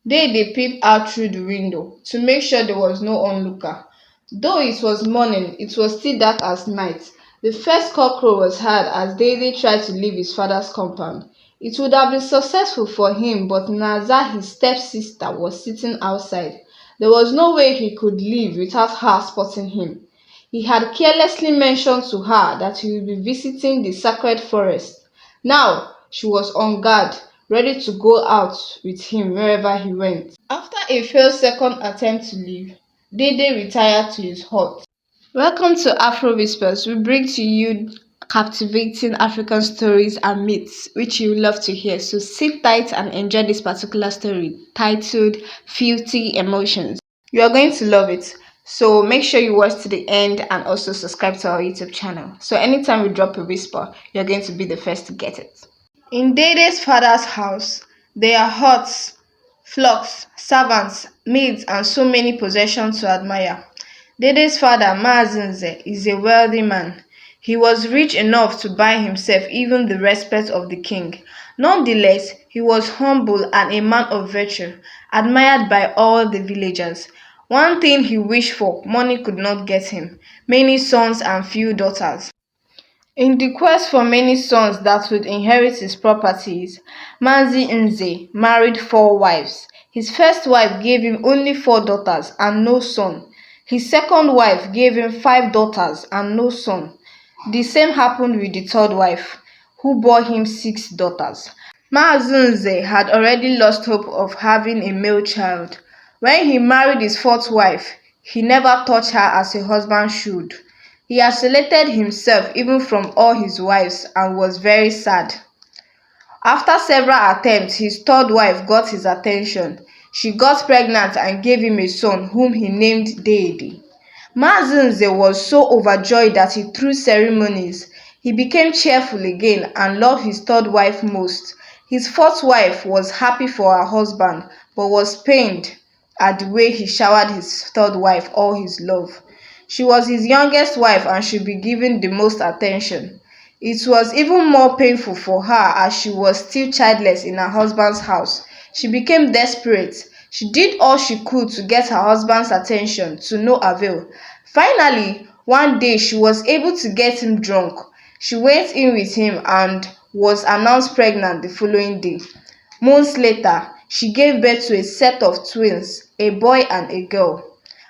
Dede peeped out through the window to make sure there was no onlooker. Though it was morning, it was still dark as night. The first cockcrow was heard as Dede tried to leave his father's compound. It would have been successful for him, but Naza, his stepsister, was sitting outside. There was no way he could leave without her spotting him. He had carelessly mentioned to her that he would be visiting the sacred forest. Now she was on guard, ready to go out with him wherever he went. After a failed second attempt to leave, Dede retired to his hut. Welcome to Afro Whispers. We bring to you captivating African stories and myths which you love to hear. So sit tight and enjoy this particular story titled Filthy Emotions. You are going to love it. So make sure you watch to the end and also subscribe to our YouTube channel. So anytime we drop a whisper, you're going to be the first to get it. In Dede's father's house, there are huts, flocks, servants, maids, and so many possessions to admire. Dede's father, Mazi Nze, is a wealthy man. He was rich enough to buy himself even the respect of the king. Nonetheless, he was humble and a man of virtue, admired by all the villagers. One thing he wished for, money could not get him: many sons and few daughters. In the quest for many sons that would inherit his properties, Mazi Nze married 4 wives. His first wife gave him only 4 daughters and no son. His second wife gave him 5 daughters and no son. The same happened with the third wife, who bore him 6 daughters. Mazi Nze had already lost hope of having a male child. When he married his fourth wife, he never touched her as a husband should. He isolated himself even from all his wives and was very sad. After several attempts, his third wife got his attention. She got pregnant and gave him a son whom he named Dede. Mazi Nze was so overjoyed that he threw ceremonies. He became cheerful again and loved his third wife most. His fourth wife was happy for her husband but was pained at the way he showered his third wife all his love. She was his youngest wife and should be given the most attention. It was even more painful for her as she was still childless in her husband's house. She became desperate. She did all she could to get her husband's attention, to no avail. Finally, one day she was able to get him drunk. She went in with him and was announced pregnant the following day. Months later, she gave birth to a set of twins, a boy and a girl.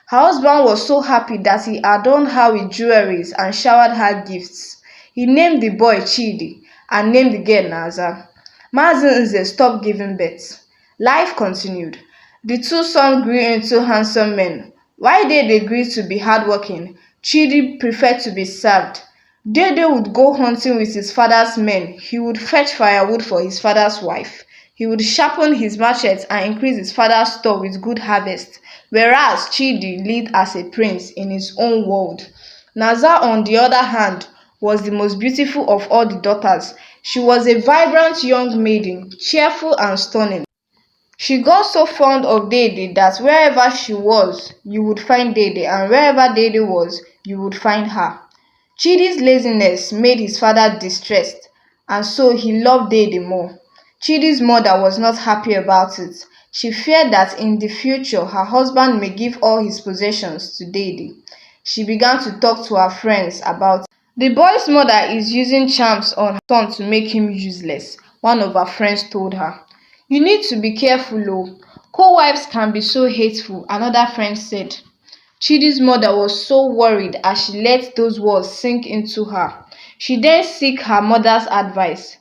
Her husband was so happy that he adorned her with jewelries and showered her gifts. He named the boy Chidi and named the girl Naza. Mazi Nze stopped giving birth. Life continued. The 2 sons grew into handsome men. While Dede agreed to be hardworking, Chidi preferred to be served. Dede would go hunting with his father's men. He would fetch firewood for his father's wife. He would sharpen his machetes and increase his father's store with good harvest, whereas Chidi lived as a prince in his own world. Naza, on the other hand, was the most beautiful of all the daughters. She was a vibrant young maiden, cheerful and stunning. She got so fond of Dede that wherever she was, you would find Dede, and wherever Dede was, you would find her. Chidi's laziness made his father distressed, and so he loved Dede more. Chidi's mother was not happy about it. She feared that in the future her husband may give all his possessions to Dede. She began to talk to her friends about it. The boy's mother is using charms on her son to make him useless, one of her friends told her. You need to be careful, oh. Co-wives can be so hateful, another friend said. Chidi's mother was so worried as she let those words sink into her. She then sought her mother's advice.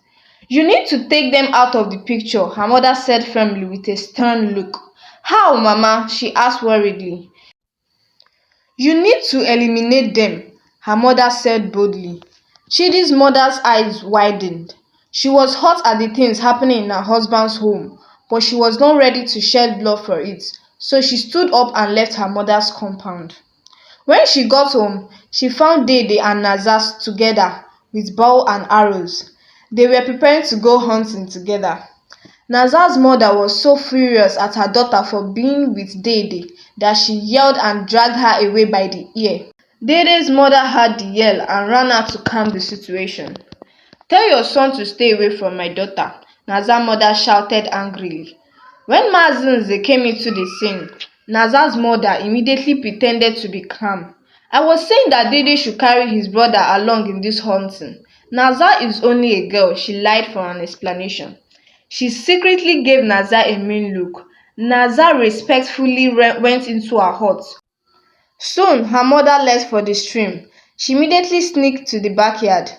You need to take them out of the picture, her mother said firmly with a stern look. How, Mama? She asked worriedly. You need to eliminate them, her mother said boldly. Chidi's mother's eyes widened. She was hot at the things happening in her husband's home, but she was not ready to shed blood for it, so she stood up and left her mother's compound. When she got home, she found Dede and Naza together with bow and arrows. They were preparing to go hunting together. Naza's mother was so furious at her daughter for being with Dede that she yelled and dragged her away by the ear. Dede's mother heard the yell and ran out to calm the situation. Tell your son to stay away from my daughter, Naza's mother shouted angrily. When Mazi Nze came into the scene, Naza's mother immediately pretended to be calm. I was saying that Dede should carry his brother along in this hunting. Naza is only a girl, she lied for an explanation. She secretly gave Naza a mean look. Naza respectfully went into her hut. Soon her mother left for the stream. She immediately sneaked to the backyard.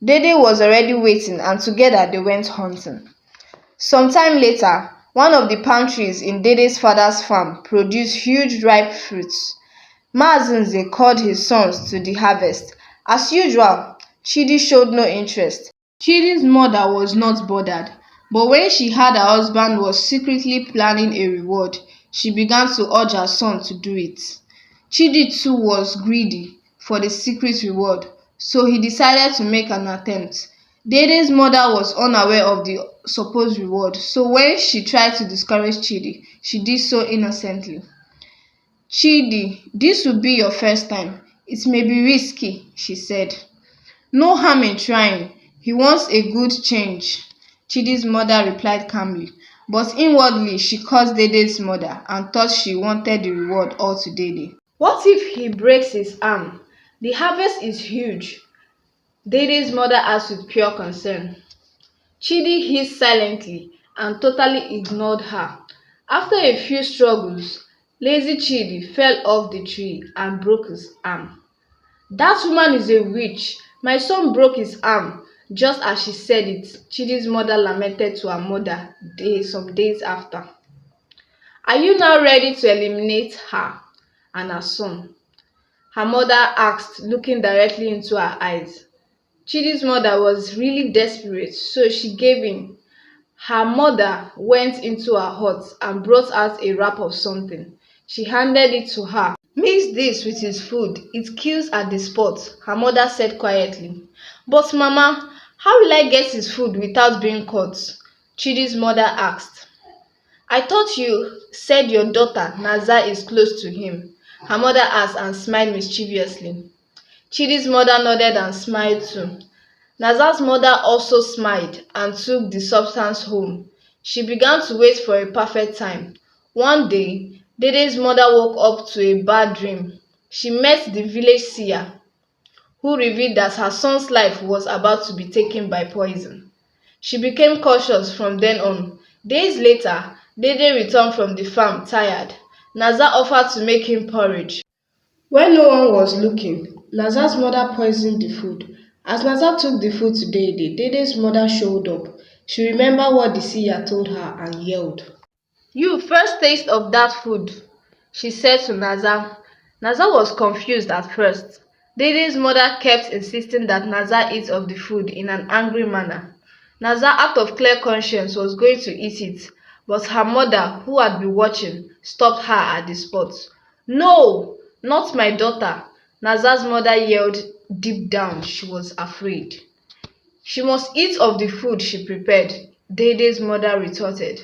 Dede was already waiting and together they went hunting. Some time later, one of the palm trees in Dede's father's farm produced huge ripe fruits. Mazi Nze called his sons to the harvest. As usual, Chidi showed no interest. Chidi's mother was not bothered, but when she heard her husband was secretly planning a reward, she began to urge her son to do it. Chidi too was greedy for the secret reward, so he decided to make an attempt. Dede's mother was unaware of the supposed reward, so when she tried to discourage Chidi, she did so innocently. Chidi, this will be your first time. It may be risky, she said. No harm in trying. He wants a good change, Chidi's mother replied calmly, but inwardly she cursed Dede's mother and thought she wanted the reward all to Dede. What if he breaks his arm? The harvest is huge, Dede's mother asked with pure concern. Chidi hissed silently and totally ignored her. After a few struggles, lazy Chidi fell off the tree and broke his arm. That woman is a witch. My son broke his arm. Just as she said it, Chidi's mother lamented to her mother some days after. Are you now ready to eliminate her and her son? Her mother asked, looking directly into her eyes. Chidi's mother was really desperate, so she gave in. Her mother went into her hut and brought out a wrap of something. She handed it to her. Mix this with his food. It kills at the spot, her mother said quietly. But Mama, how will I get his food without being caught? Chidi's mother asked. I thought you said your daughter Naza is close to him, her mother asked and smiled mischievously. Chidi's mother nodded and smiled too. Naza's mother also smiled and took the substance home. She began to wait for a perfect time. One day, Dede's mother woke up to a bad dream. She met the village seer, who revealed that her son's life was about to be taken by poison. She became cautious from then on. Days later, Dede returned from the farm tired. Naza offered to make him porridge. When no one was looking, Naza's mother poisoned the food. As Naza took the food to Dede, Dede's mother showed up. She remembered what the seer told her and yelled. You first taste of that food, she said to Naza. Naza was confused at first. Dede's mother kept insisting that Naza eat of the food in an angry manner. Naza, out of clear conscience, was going to eat it, but her mother, who had been watching, stopped her at the spot. No, not my daughter, Naza's mother yelled. Deep down, she was afraid. She must eat of the food she prepared, Dede's mother retorted.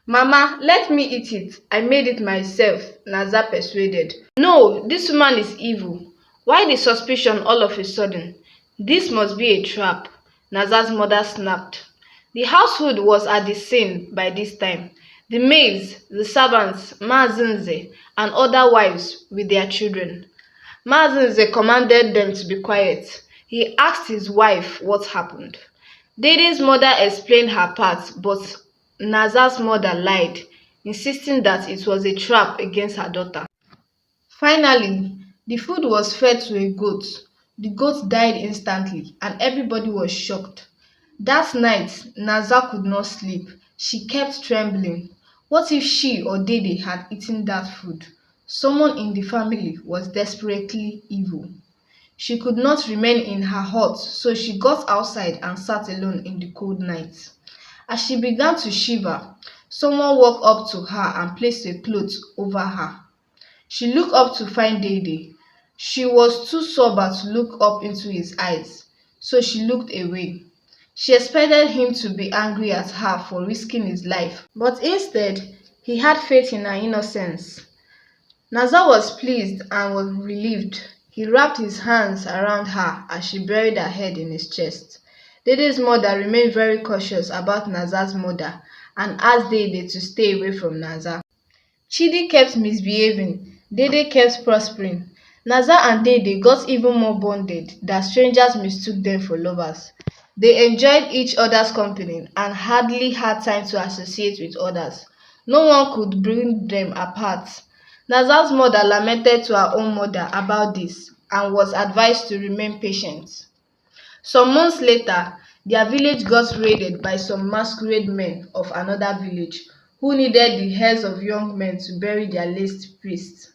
Mama, let me eat it. I made it myself, Naza persuaded. No, this woman is evil. Why the suspicion all of a sudden? This must be a trap, Naza's mother snapped. The household was at the scene by this time. The maids, the servants, Mazi Nze, and other wives with their children. Mazi Nze commanded them to be quiet. He asked his wife what happened. Dede's mother explained her part, but Naza's mother lied, insisting that it was a trap against her daughter. Finally, the food was fed to a goat. The goat died instantly, and everybody was shocked. That night, Naza could not sleep. She kept trembling. What if she or Dede had eaten that food? Someone in the family was desperately evil. She could not remain in her hut, so she got outside and sat alone in the cold night. As she began to shiver, someone walked up to her and placed a cloth over her. She looked up to find Dede. She was too sober to look up into his eyes, so she looked away. She expected him to be angry at her for risking his life, but instead, he had faith in her innocence. Naza was pleased and was relieved. He wrapped his hands around her as she buried her head in his chest. Dede's mother remained very cautious about Naza's mother and asked Dede to stay away from Naza. Chidi kept misbehaving, Dede kept prospering. Naza and Dede got even more bonded that strangers mistook them for lovers. They enjoyed each other's company and hardly had time to associate with others. No one could bring them apart. Naza's mother lamented to her own mother about this and was advised to remain patient. Some months later, their village got raided by some masquerade men of another village who needed the heads of young men to bury their laced priests.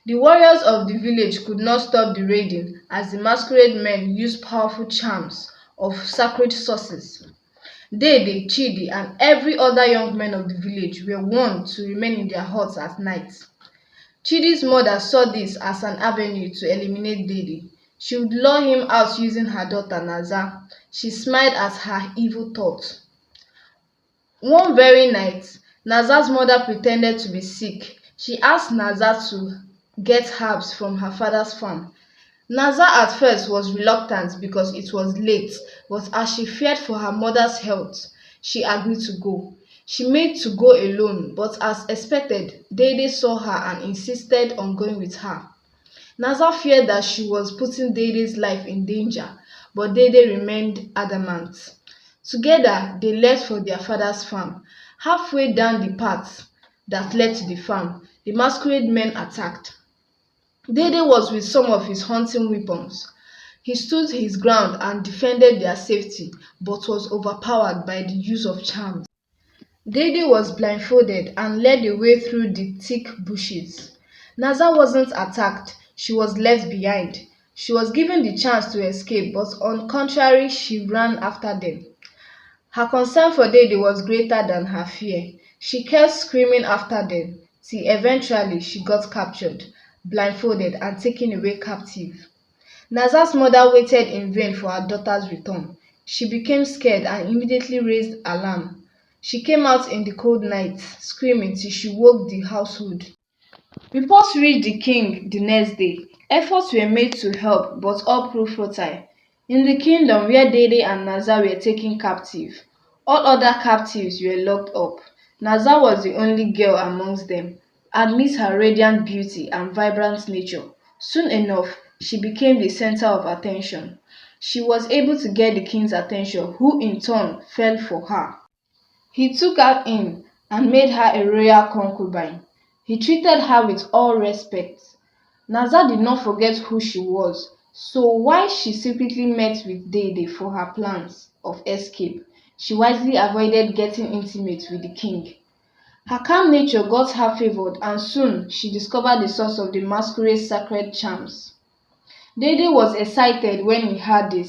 The warriors of the village could not stop the raiding as the masquerade men used powerful charms of sacred sources. Dede, Chidi, and every other young man of the village were warned to remain in their huts at night. Chidi's mother saw this as an avenue to eliminate Dede. She would lure him out using her daughter Naza. She smiled at her evil thought. One very night, Naza's mother pretended to be sick. She asked Naza to get herbs from her father's farm. Naza at first was reluctant because it was late, but as she feared for her mother's health, she agreed to go. She made to go alone, but as expected, Dede saw her and insisted on going with her. Naza feared that she was putting Dede's life in danger, but Dede remained adamant. Together, they left for their father's farm. Halfway down the path that led to the farm, the masquerade men attacked. Dede was with some of his hunting weapons. He stood his ground and defended their safety, but was overpowered by the use of charms. Dede was blindfolded and led away through the thick bushes. Naza wasn't attacked, she was left behind. She was given the chance to escape, but on contrary, she ran after them. Her concern for Dede was greater than her fear. She kept screaming after them, till eventually she got captured, blindfolded, and taken away captive. Naza's mother waited in vain for her daughter's return. She became scared and immediately raised alarm. She came out in the cold night, screaming till she woke the household. Reports reached the king the next day. Efforts were made to help, but all proved futile. In the kingdom where Dede and Naza were taken captive, all other captives were locked up. Naza was the only girl amongst them, amidst her radiant beauty and vibrant nature. Soon enough, she became the center of attention. She was able to get the king's attention, who in turn fell for her. He took her in and made her a royal concubine. He treated her with all respect. Naza did not forget who she was, so while she secretly met with Dede for her plans of escape, she wisely avoided getting intimate with the king. Her calm nature got her favored, and soon she discovered the source of the masquerade's sacred charms. Dede was excited when he heard this.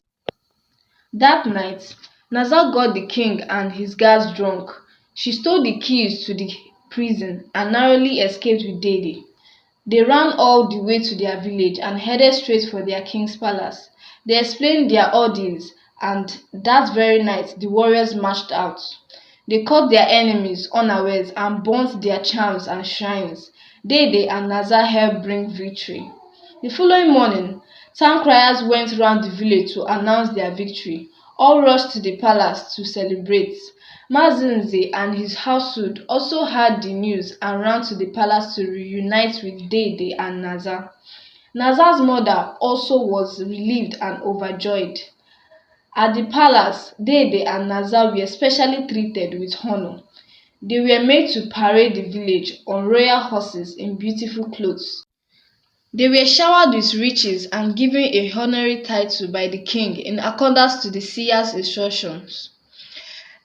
That night, Naza got the king and his guards drunk. She stole the keys to the prison and narrowly escaped with Dede. They ran all the way to their village and headed straight for their king's palace. They explained their ordeals, and that very night the warriors marched out. They caught their enemies unawares and burnt their charms and shrines. Dede and Naza helped bring victory. The following morning, town criers went round the village to announce their victory. All rushed to the palace to celebrate. Mazi Nze and his household also heard the news and ran to the palace to reunite with Dede and Naza. Naza's mother also was relieved and overjoyed. At the palace, Dede and Naza were specially treated with honor. They were made to parade the village on royal horses in beautiful clothes. They were showered with riches and given a honorary title by the king in accordance to the seer's instructions.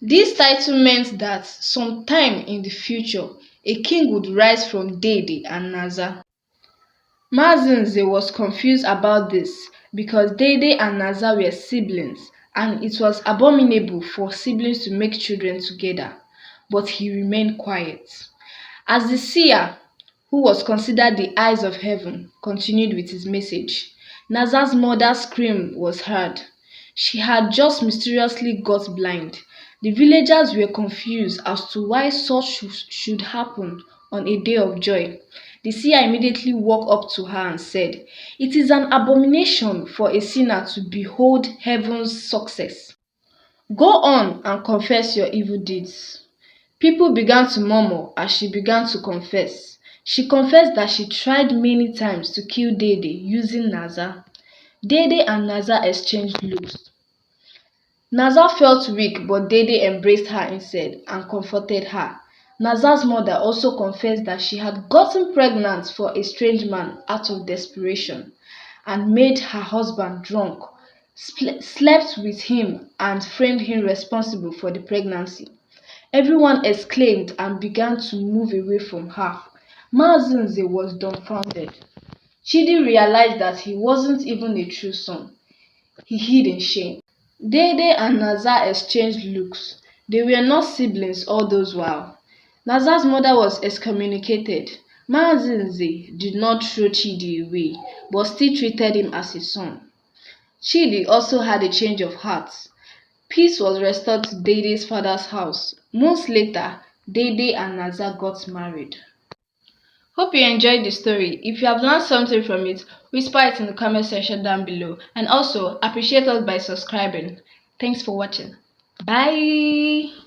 This title meant that sometime in the future, a king would rise from Dede and Naza. Mazi Nze was confused about this because Dede and Naza were siblings and it was abominable for siblings to make children together, but he remained quiet. As the seer, who was considered the eyes of heaven, continued with his message, Naza's mother's scream was heard. She had just mysteriously got blind. The villagers were confused as to why such should happen on a day of joy. The seer immediately walked up to her and said, "It is an abomination for a sinner to behold heaven's success. Go on and confess your evil deeds." People began to murmur as she began to confess. She confessed that she tried many times to kill Dede using Naza. Dede and Naza exchanged looks. Naza felt weak, but Dede embraced her instead and comforted her. Naza's mother also confessed that she had gotten pregnant for a strange man out of desperation and made her husband drunk, slept with him, and framed him responsible for the pregnancy. Everyone exclaimed and began to move away from her. Mazi Nze was dumbfounded. Chidi realized that he wasn't even a true son. He hid in shame. Dede and Naza exchanged looks. They were not siblings all those while. Naza's mother was excommunicated. Mazi Nze did not throw Chidi away, but still treated him as his son. Chidi also had a change of heart. Peace was restored to Dede's father's house. Months later, Dede and Naza got married. Hope you enjoyed the story. If you have learned something from it, whisper it in the comment section down below. And also, appreciate us by subscribing. Thanks for watching. Bye!